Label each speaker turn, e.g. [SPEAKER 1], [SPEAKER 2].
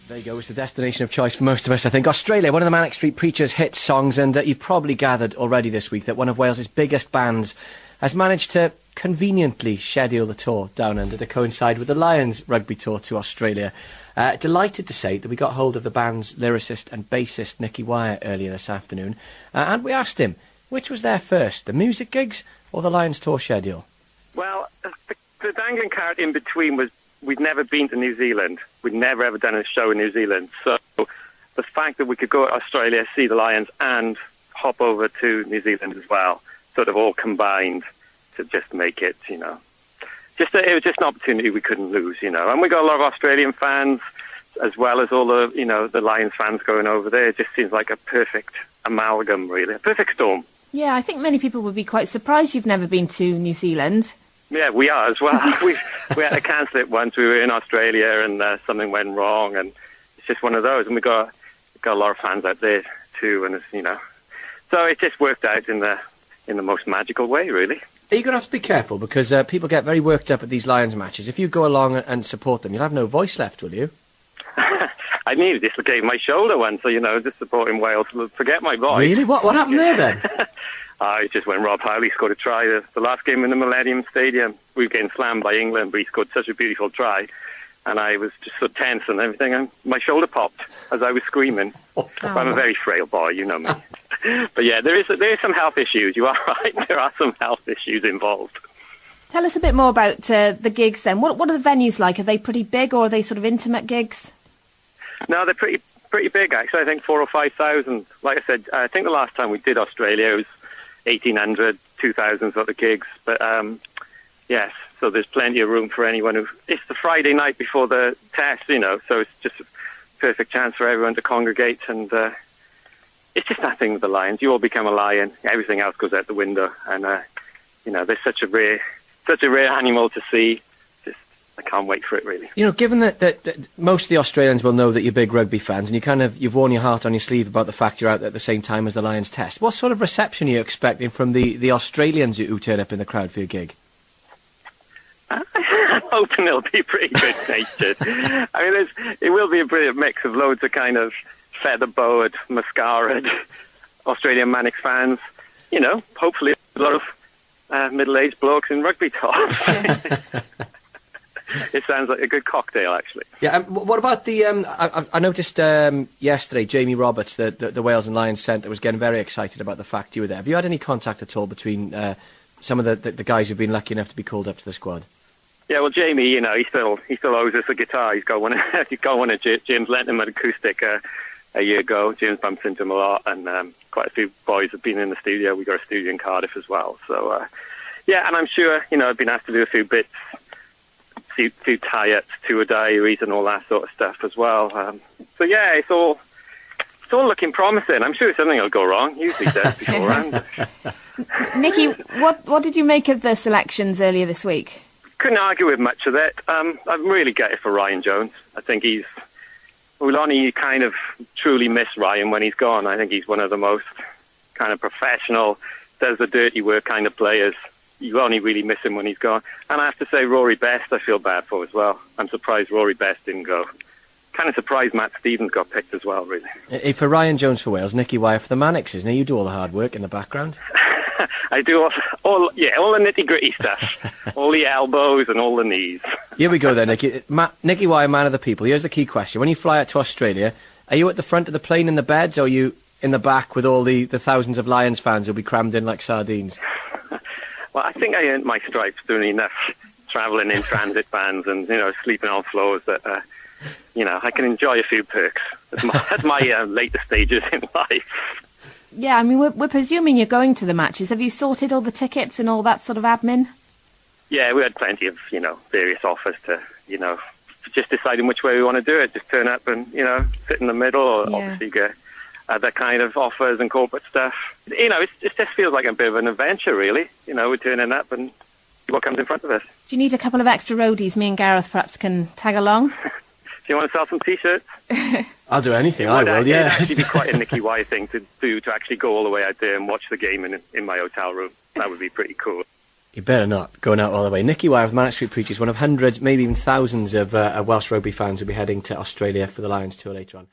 [SPEAKER 1] There you go, it's the destination of choice for most of us, I think. Australia, one of the Manic Street Preachers' hit songs, and you've probably gathered already this week that one of Wales's biggest bands has managed to conveniently schedule the tour down under to coincide with the Lions rugby tour to Australia. Delighted to say that we got hold of the band's lyricist and bassist Nicky earlier this afternoon, and we asked him, which was there first, the music gigs or the Lions tour schedule?
[SPEAKER 2] Well, the dangling carrot in between was we'd never been to New Zealand. We'd never ever done a show in New Zealand. So the fact that we could go to Australia, see the Lions, and hop over to New Zealand as well, sort of all combined to just make it, it was just an opportunity we couldn't lose, And we got a lot of Australian fans, as well as all the, the Lions fans going over there. It just seems like a perfect amalgam, really, a perfect storm.
[SPEAKER 3] Yeah, I think many people would be quite surprised you've never been to New Zealand.
[SPEAKER 2] Yeah, we are as well. we had to cancel it once. We were in Australia and something went wrong, and it's just one of those. And we got a lot of fans out there too, and it's, so it just worked out in the most magical way, really.
[SPEAKER 1] Are you going to have to be careful because people get very worked up at these Lions matches? If you go along and support them, you'll have no voice left, will you?
[SPEAKER 2] I nearly dislocated my shoulder once, so just supporting Wales. Forget my voice.
[SPEAKER 1] Really? What happened there then?
[SPEAKER 2] It's just when Rob Howley scored a try, the last game in the Millennium Stadium. We were getting slammed by England, but he scored such a beautiful try. And I was just so tense and everything, and my shoulder popped as I was screaming.
[SPEAKER 1] Oh.
[SPEAKER 2] I'm a very frail boy, you know me. But yeah, there is some health issues. You are right, there are some health issues involved.
[SPEAKER 3] Tell us a bit more about the gigs then. What are the venues like? Are they pretty big or are they sort of intimate gigs?
[SPEAKER 2] No, they're pretty big, actually. I think 4,000 or 5,000. Like I said, I think the last time we did Australia, it was 1,800, 2,000 sort of gigs. But yes, so there's plenty of room for anyone who... It's the Friday night before the test, so it's just a perfect chance for everyone to congregate. And it's just that thing with the Lions. You all become a Lion. Everything else goes out the window. And, they're such a rare animal to see. I can't wait for it, really.
[SPEAKER 1] Given that most of the Australians will know that you're big rugby fans, and you've worn your heart on your sleeve about the fact you're out at the same time as the Lions test, what sort of reception are you expecting from the Australians who turn up in the crowd for your gig?
[SPEAKER 2] I'm hoping they'll be pretty good-natured. It will be a brilliant mix of loads of kind of feather-bowered, mascaraed Australian Manics fans. Hopefully a lot of middle-aged blokes in rugby tops. It sounds like a good cocktail, actually.
[SPEAKER 1] Yeah, what about the... I noticed yesterday Jamie Roberts, the Wales and Lions centre, was getting very excited about the fact you were there. Have you had any contact at all between some of the guys who've been lucky enough to be called up to the squad?
[SPEAKER 2] Yeah, well, Jamie, he still owes us a guitar. He's got one of James lent him an acoustic a year ago. James bumps into him a lot, and quite a few boys have been in the studio. We got a studio in Cardiff as well. So, yeah, and I'm sure, I've been asked to do a few bits, few tie-ups, tour diaries and all that sort of stuff as well. So yeah, it's all looking promising. I'm sure something will go wrong. Usually does beforehand.
[SPEAKER 3] Nicky, what did you make of the selections earlier this week?
[SPEAKER 2] Couldn't argue with much of it. I'm really gutted for Ryan Jones. I think we'll only kind of truly miss Ryan when he's gone. I think he's one of the most kind of professional, does the dirty work kind of players. You only really miss him when he's gone. And I have to say, Rory Best, I feel bad for as well. I'm surprised Rory Best didn't go. Kind of surprised Matt Stevens got picked as well, really.
[SPEAKER 1] For Ryan Jones for Wales, Nicky Wire for the Manics, isn't he? You do all the hard work in the background.
[SPEAKER 2] I do all the nitty-gritty stuff. All the elbows and all the knees.
[SPEAKER 1] Here we go then, Nicky. Nicky Wire, man of the people. Here's the key question. When you fly out to Australia, are you at the front of the plane in the beds, or are you in the back with all the thousands of Lions fans who'll be crammed in like sardines?
[SPEAKER 2] Well, I think I earned my stripes doing enough travelling in transit vans and, sleeping on floors that, I can enjoy a few perks. That's my later stages in life.
[SPEAKER 3] Yeah, we're presuming you're going to the matches. Have you sorted all the tickets and all that sort of admin?
[SPEAKER 2] Yeah, we had plenty of, various offers to, just deciding which way we want to do it. Just turn up and, sit in the middle, or obviously get other kind of offers and corporate stuff. It just feels like a bit of an adventure, really. We're turning up and see what comes in front of us.
[SPEAKER 3] Do you need a couple of extra roadies? Me and Gareth perhaps can tag along.
[SPEAKER 2] Do you want to sell some T-shirts?
[SPEAKER 1] I'll do anything, I will, yeah.
[SPEAKER 2] It would actually be quite a Nicky Wire thing to do, to actually go all the way out there and watch the game in my hotel room. That would be pretty cool.
[SPEAKER 1] You better not, going out all the way. Nicky Wire of the Manic Street Preachers, one of hundreds, maybe even thousands of Welsh rugby fans who'll be heading to Australia for the Lions tour later on.